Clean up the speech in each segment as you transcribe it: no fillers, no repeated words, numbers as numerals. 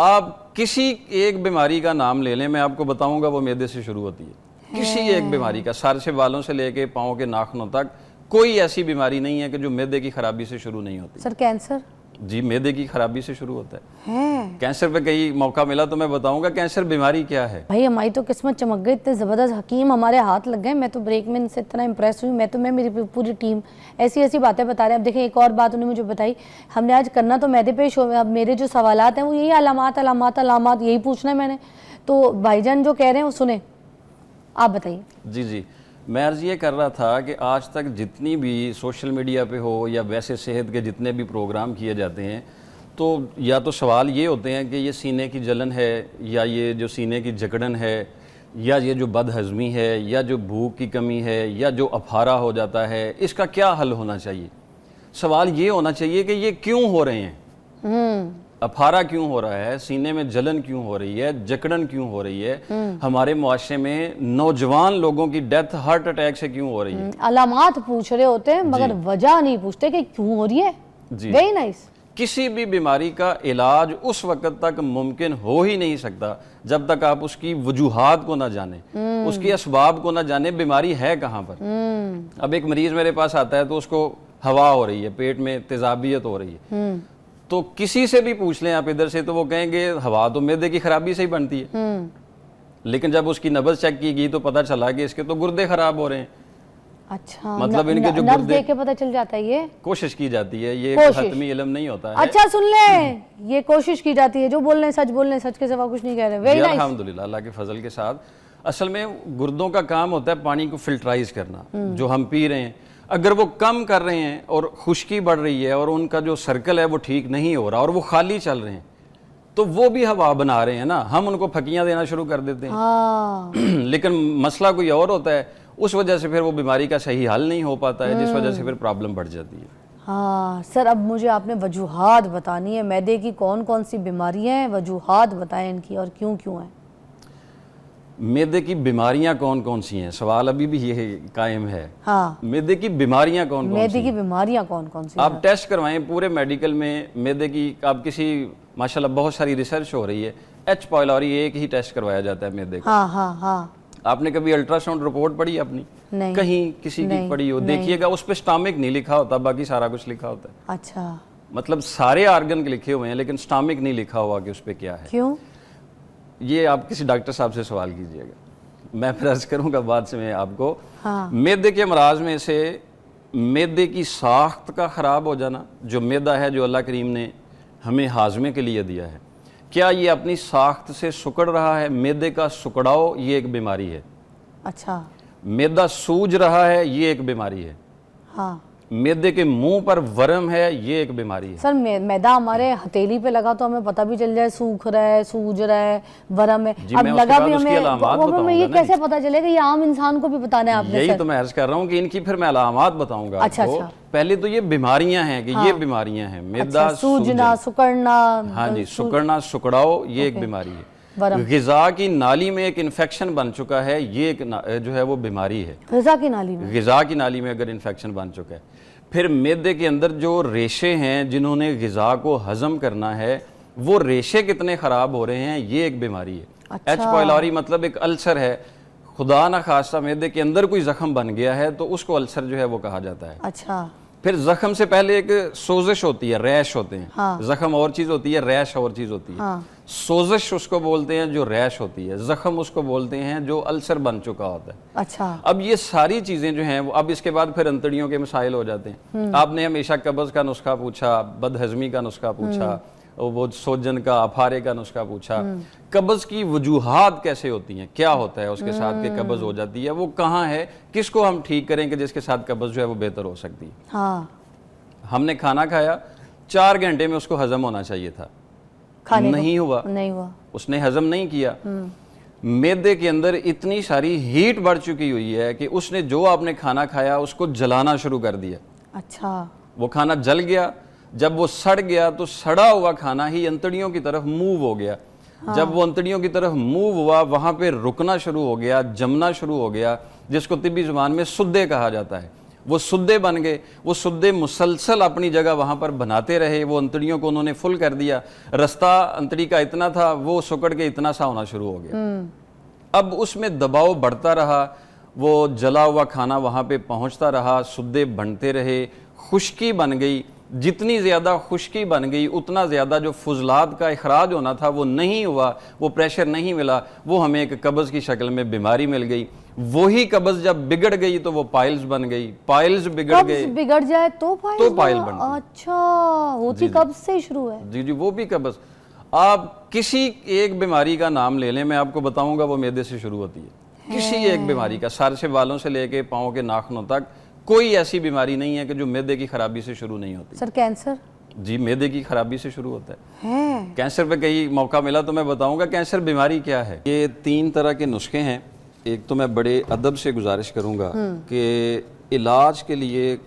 आप किसी एक बीमारी का नाम ले लें, मैं आपको बताऊंगा वो मैदे से शुरू होती है। किसी एक बीमारी का, सर से बालों से लेके पाँव के नाखूनों तक कोई ऐसी बीमारी नहीं है कि जो मैदे की खराबी से शुरू नहीं होती। Sir cancer? जी, मैदे की खराबी से शुरू होता है। कैंसर पे कई मौका मिला तो मैं बताऊंगा कैंसर बीमारी क्या है। भाई हमारी तो किस्मत चमक गई, इतने ज़बरदस्त हकीम हमारे हाथ लग गए। मैं तो ब्रेक में इनसे इतना इंप्रेस हुई, मैं मेरी पूरी टीम ऐसी ऐसी बातें बता रहे हैं। अब देखें, एक और बात उन्होंने मुझे बताई, हमने आज करना तो मैदे पे शो। अब मेरे जो सवालात हैं वो यही अलामात अलामात अलामात यही पूछना है मैंने। तो भाईजान जो कह रहे हैं वो सुने, आप बताइए। जी जी, मैं अर्ज़ ये कर रहा था कि आज तक जितनी भी सोशल मीडिया पे हो या वैसे सेहत के जितने भी प्रोग्राम किए जाते हैं, तो या तो सवाल ये होते हैं कि ये सीने की जलन है, या ये जो सीने की जकड़न है, या ये जो बदहज़मी है, या जो भूख की कमी है, या जो अफारा हो जाता है, इसका क्या हल होना चाहिए। सवाल ये होना चाहिए कि ये क्यों हो रहे हैं, अफारा क्यों हो रहा है, सीने में जलन क्यों हो रही है, जकड़न क्यों हो रही है, हमारे मुआशरे में नौजवान लोगों की डेथ हार्ट अटैक से क्यों हो रही है। अलामात पूछ रहे होते हैं मगर वजह नहीं पूछते कि क्यों हो रही है। Very nice. किसी भी बीमारी का इलाज उस वक्त तक मुमकिन हो ही नहीं सकता जब तक आप उसकी वजूहात को ना जाने, उसके असबाब को ना जाने, बीमारी है कहाँ पर। अब एक मरीज मेरे पास आता है तो उसको हवा हो रही है, पेट में तेजाबियत हो रही है, तो किसी से भी पूछ लें आप इधर से तो वो कहेंगे हवा तो मैदे की खराबी से ही बनती है। लेकिन जब उसकी नब्ज चेक की गई तो पता चला कि इसके तो गुर्दे खराब हो रहे हैं। अच्छा, मतलब इनके जो नब्ज देख के पता चल जाता है। ये कोशिश की जाती है, ये हतमी इल्म नहीं होता है। अच्छा सुन ले, ये कोशिश की जाती है, जो बोल रहे हैं सच बोल रहे हैं, सच के सिवा कुछ नहीं कह रहे। वेरी नाइस, अल्हम्दुलिल्लाह, अल्लाह के फजल के साथ। असल में गुर्दों का काम होता है पानी को फिल्टराइज करना, जो हम पी रहे हैं। अगर वो कम कर रहे हैं और खुश्की बढ़ रही है और उनका जो सर्कल है वो ठीक नहीं हो रहा और वो खाली चल रहे हैं, तो वो भी हवा बना रहे हैं ना, हम उनको फकियां देना शुरू कर देते हैं। लेकिन मसला कोई और होता है, उस वजह से फिर वो बीमारी का सही हल नहीं हो पाता है, जिस वजह से फिर प्रॉब्लम बढ़ जाती है। हाँ सर, अब मुझे आपने वजूहात बतानी है, मैदे की कौन कौन सी बीमारियां हैं, वजूहात बताएं इनकी और क्यों क्यों है। मैदे की बीमारियां कौन कौन सी हैं, सवाल अभी भी ये कायम है। हाँ, मैदे की बीमारियां कौन कौन सी, मैदे की बीमारियां कौन कौन सी। आप टेस्ट करवाएं पूरे मेडिकल में मैदे की। आप किसी, माशाल्लाह बहुत सारी रिसर्च हो रही है, H. pylori एक ही टेस्ट करवाया जाता है मैदे का। हाँ हाँ हाँ। आपने कभी अल्ट्रासाउंड रिपोर्ट पढ़ी अपनी? नहीं। कहीं किसी की पढ़ी हो? देखिएगा उस पर स्टमक नहीं लिखा होता, बाकी सारा कुछ लिखा होता है। अच्छा, मतलब सारे ऑर्गन के लिखे हुए हैं लेकिन स्टमक नहीं लिखा हुआ कि उस पर क्या है। क्यों? ये आप किसी डॉक्टर साहब से सवाल कीजिएगा, मैं फिर अर्ज करूंगा बाद से मैं आपको। हाँ। मैदे के अमराज में से मैदे की साख्त का ख़राब हो जाना, जो मैदा है जो अल्लाह करीम ने हमें हाजमे के लिए दिया है, क्या ये अपनी साख्त से सुकड़ रहा है? मैदे का सुकड़ाव ये एक बीमारी है। अच्छा। मैदा सूज रहा है, ये एक बीमारी है। हाँ। मैदे के मुंह पर वर्म है, ये एक बीमारी है। सर मैदा हमारे हथेली पे लगा तो हमें पता भी चल जाए सूख रहा है, सूज रहा है, वर्म है। अब लगा भी हमें ये कैसे पता चलेगा? ये आम इंसान को भी बताना है आपने। यही तो मैं अर्ज कर रहा हूँ कि इनकी फिर मैं अलामात बताऊंगा। अच्छा, आपको। अच्छा। पहले तो ये बीमारियां हैं कि ये बीमारियां हैं। मैदा सूजना, सुकड़ना। हाँ जी, सुकड़ना, सुकड़ाओ, ये एक बीमारी है। ग़िज़ा की नाली में एक इन्फेक्शन बन चुका है, ये एक जो है वो बीमारी है। ग़िज़ा की नाली में, ग़िज़ा की नाली में अगर इन्फेक्शन बन चुका है। फिर मैदे के अंदर जो रेशे हैं जिन्होंने ग़िज़ा को हजम करना है, वो रेशे कितने ख़राब हो रहे हैं, ये एक बीमारी है। अच्छा। H. pylori मतलब एक अल्सर है। खुदा ना खास्ता मैदे के अंदर कोई जख्म बन गया है तो उसको अल्सर जो है वो कहा जाता है। अच्छा। फिर जख्म से पहले एक सोजिश होती है, रैश होते हैं। हाँ। जख्म और चीज होती है, रैश और चीज होती है। हाँ। सोजिश उसको बोलते हैं जो रैश होती है, जख्म उसको बोलते हैं जो अल्सर बन चुका होता है। अच्छा। अब ये सारी चीजें जो हैं वो, अब इसके बाद फिर अंतड़ियों के मसाइल हो जाते हैं। आपने हमेशा कब्ज का नुस्खा पूछा, बदहजमी का नुस्खा पूछा, वो सोजन का, अफारे का नुस्खा पूछा। कब्ज की वजूहात कैसे होती हैं, क्या होता है उसके साथ कि कब्ज हो जाती है, वो कहाँ है, किसको हम ठीक करें कि जिसके साथ कब्ज जो है वो बेहतर हो सकती है। हाँ। हमने खाना खाया, 4 घंटे में उसको हजम होना चाहिए था, नहीं हुआ, उसने हजम नहीं किया। मैदे के अंदर इतनी सारी हीट बढ़ चुकी हुई है कि उसने जो आपने खाना खाया उसको जलाना शुरू कर दिया। अच्छा। वो खाना जल गया, जब वो सड़ गया तो सड़ा हुआ खाना ही अंतड़ियों की तरफ मूव हो गया। हाँ। जब वो अंतड़ियों की तरफ मूव हुआ, वहां पे रुकना शुरू हो गया, जमना शुरू हो गया, जिसको तिब्बी जुबान में सुद्दे कहा जाता है। वो सुद्दे बन गए, वो सुद्दे मुसलसल अपनी जगह वहाँ पर बनाते रहे, वो अंतड़ियों को उन्होंने फुल कर दिया, रास्ता अंतड़ी का इतना था वो सुकड़ के इतना सा होना शुरू हो गया। अब उसमें दबाव बढ़ता रहा, वो जला हुआ खाना वहाँ पे पहुँचता रहा, सुद्दे बनते रहे, खुश्की बन गई, जितनी ज़्यादा खुश्की बन गई उतना ज़्यादा जो फुजलात का इखराज होना था वो नहीं हुआ, वो प्रेशर नहीं मिला, वो हमें एक कब्ज़ की शक्ल में बीमारी मिल गई। वही कब्ज़ जब बिगड़ गई तो वो पाइल्स बन गई, पाइल्स बिगड़ गए, बिगड़ जाए तो पाइल बन गई। अच्छा, होती कब्ज़ से शुरू है। जी जी, वो भी कब्ज़। आप किसी एक बीमारी का नाम ले लें, मैं आपको बताऊंगा वो मैदे से शुरू होती है। किसी एक बीमारी का, सर से बालों से लेके पाँव के नाखूनों तक कोई ऐसी बीमारी नहीं है कि जो मैदे की खराबी से शुरू नहीं होती। Sir cancer? जी, मैदे की खराबी से शुरू होता है। कैंसर पे कहीं मौका मिला तो मैं बताऊंगा कैंसर बीमारी क्या है। ये 3 तरह के नुस्खे हैं। एक तो मैं बड़े अदब से गुजारिश करूंगा कि इलाज के लिए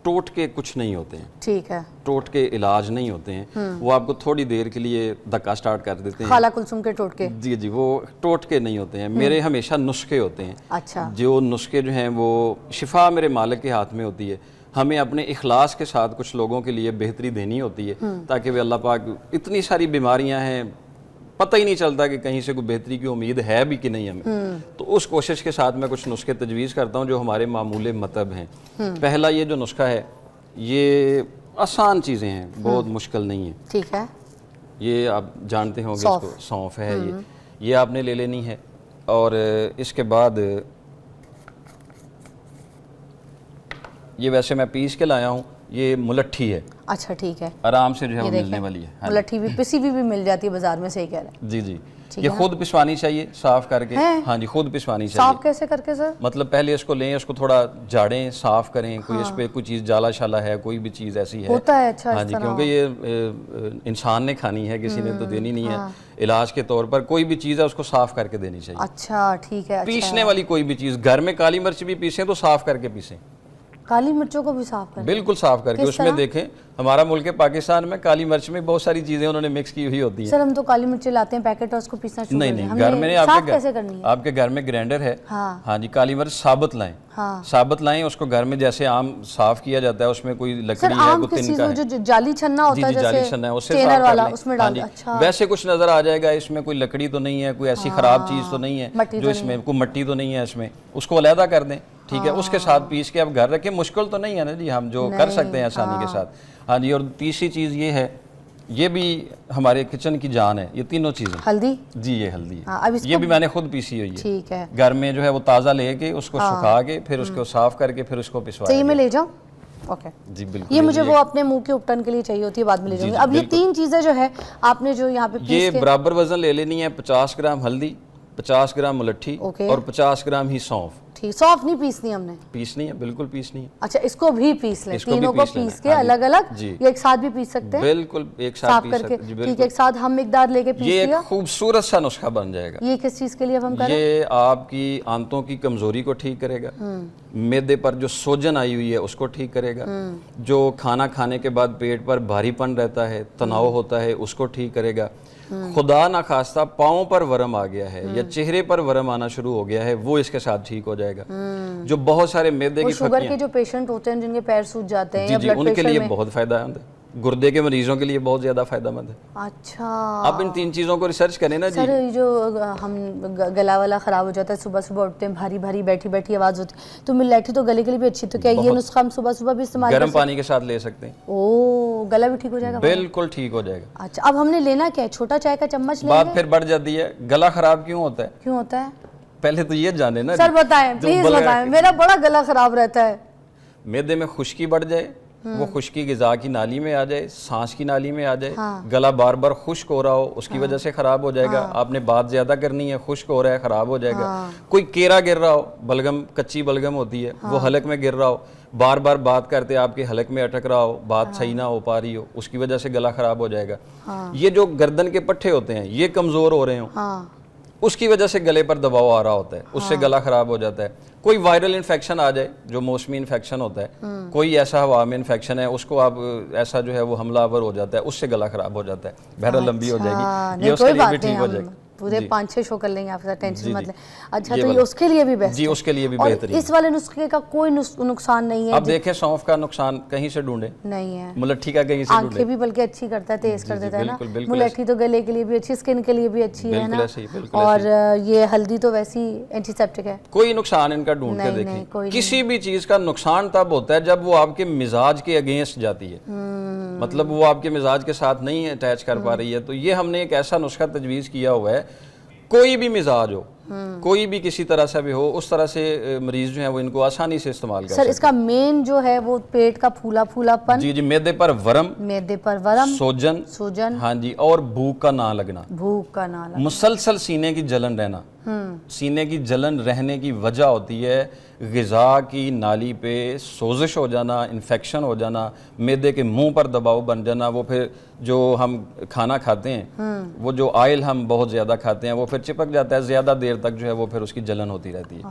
टोटके कुछ नहीं होते हैं। ठीक है। टोटके इलाज नहीं होते हैं, वो आपको थोड़ी देर के लिए धक्का स्टार्ट कर देते हैं। खाला कुलसुम के टोटके? जी जी, वो टोटके नहीं होते हैं, मेरे हमेशा नुस्खे होते हैं। अच्छा। जो नुस्खे जो हैं वो शिफा मेरे मालिक के हाथ में होती है। हमें अपने इखलास के साथ कुछ लोगों के लिए बेहतरी देनी होती है ताकि वे अल्लाह पाक, इतनी सारी बीमारियां हैं पता ही नहीं चलता कि कहीं से कोई बेहतरी की उम्मीद है भी कि नहीं हमें, तो उस कोशिश के साथ मैं कुछ नुस्खे तजवीज़ करता हूँ जो हमारे मामूले मतब हैं। पहला ये जो नुस्खा है ये आसान चीज़ें हैं, बहुत मुश्किल नहीं है। ठीक है। ये आप जानते होंगे, इसको सौंफ है, ये आपने ले लेनी है। और इसके बाद ये वैसे मैं पीस के लाया हूँ, ये मुलट्ठी है। अच्छा, ठीक है। आराम से जो है वो मिलने वाली है। मुलट्ठी भी पिसी भी मिल जाती है बाजार में, सही कह रहे हैं। जी जी, ये खुद पिसवानी चाहिए साफ करके। हाँ जी, खुद पिसवानी चाहिए। साफ कैसे करके सर? मतलब पहले इसको लें, इसको थोड़ा झाड़ें, साफ करें, कोई इस पे कोई चीज़ जाला शाला है, कोई भी चीज़ ऐसी है होता है। अच्छा, हाँ जी, क्योंकि ये इंसान ने खानी है, किसी ने तो देनी नहीं है। इलाज के तौर पर कोई भी चीज़ है उसको साफ करके देनी चाहिए। अच्छा, ठीक है। पीसने वाली कोई भी चीज़, घर में काली मिर्च भी पीसें तो साफ करके पीसें। काली मिर्चों को भी साफ करें? बिल्कुल साफ करके। उसमें देखें, हमारा मुल्क पाकिस्तान में काली मिर्च में बहुत सारी चीजें उन्होंने मिक्स की हुई होती है। सर हम तो काली मिर्च लाते हैं पैकेट और उसको पीसना शुरू नहीं नहीं, घर में आपके घर में ग्राइंडर है। हाँ जी, काली मिर्च साबुत लाएं। साबुत लाएं, उसको घर में जैसे आम साफ किया जाता है, उसमें कोई लकड़ी है, कोई तिनका है, जो जाली छन्ना होता है, जाली छन्ना है, उससे साफ कर लें। उसमें डाल दें। अच्छा। वैसे कुछ नजर आ जाएगा, इसमें कोई लकड़ी तो नहीं है, कोई ऐसी खराब चीज तो नहीं है जो इसमें, कोई मट्टी तो नहीं है इसमें, उसको अलहदा कर दें। ठीक है, उसके साथ पीस के आप घर रखें। मुश्किल तो नहीं है ना जी, हम जो कर सकते हैं आसानी के साथ। हाँ जी, और तीसरी चीज़ ये है, ये भी हमारे किचन की जान है, ये तीनों चीज़ें। हल्दी? जी, ये हल्दी है। ये भी मैंने खुद पीसी हुई है। ठीक है। घर में जो है वो ताज़ा लेके उसको सुखा के फिर उसको साफ करके फिर उसको पिसवा। मैं ले जाऊँ? ओके जी, बिल्कुल। ये मुझे वो अपने मुंह के उपटन के लिए चाहिए होती है, बाद में ले जाऊंगी। अब ये 3 चीज़ें जो है आपने जो यहाँ पे ये बराबर वजन ले लेनी है। 50 ग्राम हल्दी, 50 ग्राम मुलट्ठी और 50 ग्राम ही सौंफ। ठीक, सौंफ नहीं पीसनी हमने? पीसनी है, बिल्कुल पीसनी है। अच्छा, इसको भी पीस लें, तीनों को पीस के अलग अलग, ये एक साथ भी पीस सकते हैं? बिल्कुल, एक साथ पीस सकते हैं। ठीक है, एक साथ हम मिकदार लेके पीस लिया, ये एक खूबसूरत सा नुस्खा बन जाएगा। ये किस चीज के लिए हम करें? ये आपकी आंतों की कमजोरी को ठीक करेगा, मैदे पर जो सोजन आई हुई है उसको ठीक करेगा, जो खाना खाने के बाद पेट पर भारीपन रहता है, तनाव होता है, उसको ठीक करेगा। खुदा ना खास्ता पाँव पर वरम आ गया है या चेहरे पर वरम आना शुरू हो गया है, वो इसके साथ ठीक हो जाएगा। जो बहुत सारे मैदे की शुगर के जो पेशेंट होते हैं जिनके पैर सूज जाते हैं, जी, उनके लिए बहुत फायदेमंद है। गुर्दे के मरीजों के लिए बहुत ज्यादा फायदेमंद है। अच्छा, आप इन 3 चीजों को रिसर्च करें ना जी। सर जो हम गला वाला खराब हो जाता है, सुबह सुबह उठते हैं, भारी भारी बैठी बैठी आवाज होती है, तो मिलेठी तो गले के लिए भी अच्छी, तो क्या ये नुस्खा हम सुबह सुबह भी इस्तेमाल गर्म पानी के साथ ले सकते हैं? ओ, गला भी ठीक हो जाएगा? बिल्कुल ठीक हो जाएगा। अच्छा, अब हमने लेना क्या है? छोटा चाय का चम्मच लेंगे? बात फिर बढ़ जाती है, गला खराब क्यों होता है? क्यों होता है पहले तो ये जाने ना सर, बताएं प्लीज बताएं, मेरा बड़ा गला खराब रहता है। मैदे में खुश्की बढ़ जाए, वो खुश्की गिजा की नाली में आ जाए, सांस की नाली में आ जाए, गला बार बार खुश्क हो रहा हो, उसकी वजह से खराब हो जाएगा। आपने बात ज्यादा करनी है, खुश्क हो रहा है, खराब हो जाएगा। कोई केरा गिर रहा हो, बलगम, कच्ची बलगम होती है, वो हलक में गिर रहा हो, बार बार बात करते आपके हलक में अटक रहा हो, बात सही ना हो पा रही हो, उसकी वजह से गला खराब हो जाएगा। ये जो गर्दन के पट्टे होते हैं ये कमजोर हो रहे हो, उसकी वजह से गले पर दबाव आ रहा होता है, उससे गला खराब हो जाता है। कोई वायरल इन्फेक्शन आ जाए, जो मौसमी इन्फेक्शन होता है, कोई ऐसा हवा में इन्फेक्शन है, उसको आप ऐसा जो है वो हमलावर हो जाता है, उससे गला खराब हो जाता है, बहरहाल लंबी हो जाएगी, ये उसके लिए भी ठीक हो जाएगी। पूरे 5-6 शो कर लेंगे आपके साथ, टेंशन जी, मत जी। लें। अच्छा ये तो ये वाला। उसके लिए भी बेस्ट जी, उसके लिए भी और बेहतरीन इस वाले नुस्खे का कोई नुकसान नहीं है? अब देखें सौंफ का नुकसान कहीं से ढूंढे, नहीं है। मुलट्ठी का कहीं से ढूंढे। आंखें भी बल्कि अच्छी करता है, तेज कर देता है ना। बिल्कुल, बिल्कुल मुलट्ठी तो गले के लिए भी अच्छी, स्किन के लिए भी अच्छी है बिल्कुल ना। ऐसे ही, बिल्कुल और ये हल्दी तो वैसी एंटीसेप्टिक है। कोई नुकसान इनका ढूंढ के नहीं, देखें। कोई किसी भी चीज का नुकसान तब होता है जब वो आपके मिजाज के अगेंस्ट जाती है, मतलब वो आपके मिजाज के साथ नहीं अटैच कर पा रही है। तो ये हमने एक ऐसा नुस्खा तजवीज़ किया हुआ है, कोई भी मिजाज हो, कोई भी किसी तरह से भी हो, उस तरह से मरीज जो है वो इनको आसानी से इस्तेमाल कर सर सकते इसका मेन जो है वो पेट का फूलापन, हैं। जी जी, मैदे पर वरम, मैदे पर वरम, सूजन, हाँ जी, और भूख का ना लगना, भूख का ना लगना, मुसलसल सीने की जलन रहना। सीने की जलन रहने की वजह होती है ग़िज़ा की नाली पे सोजिश हो जाना, इन्फेक्शन हो जाना, मैदे के मुंह पर दबाव बन जाना। वो फिर जो हम खाना खाते हैं, वो जो ऑयल हम बहुत ज़्यादा खाते हैं वो फिर चिपक जाता है, ज़्यादा देर तक जो है वो फिर उसकी जलन होती रहती है।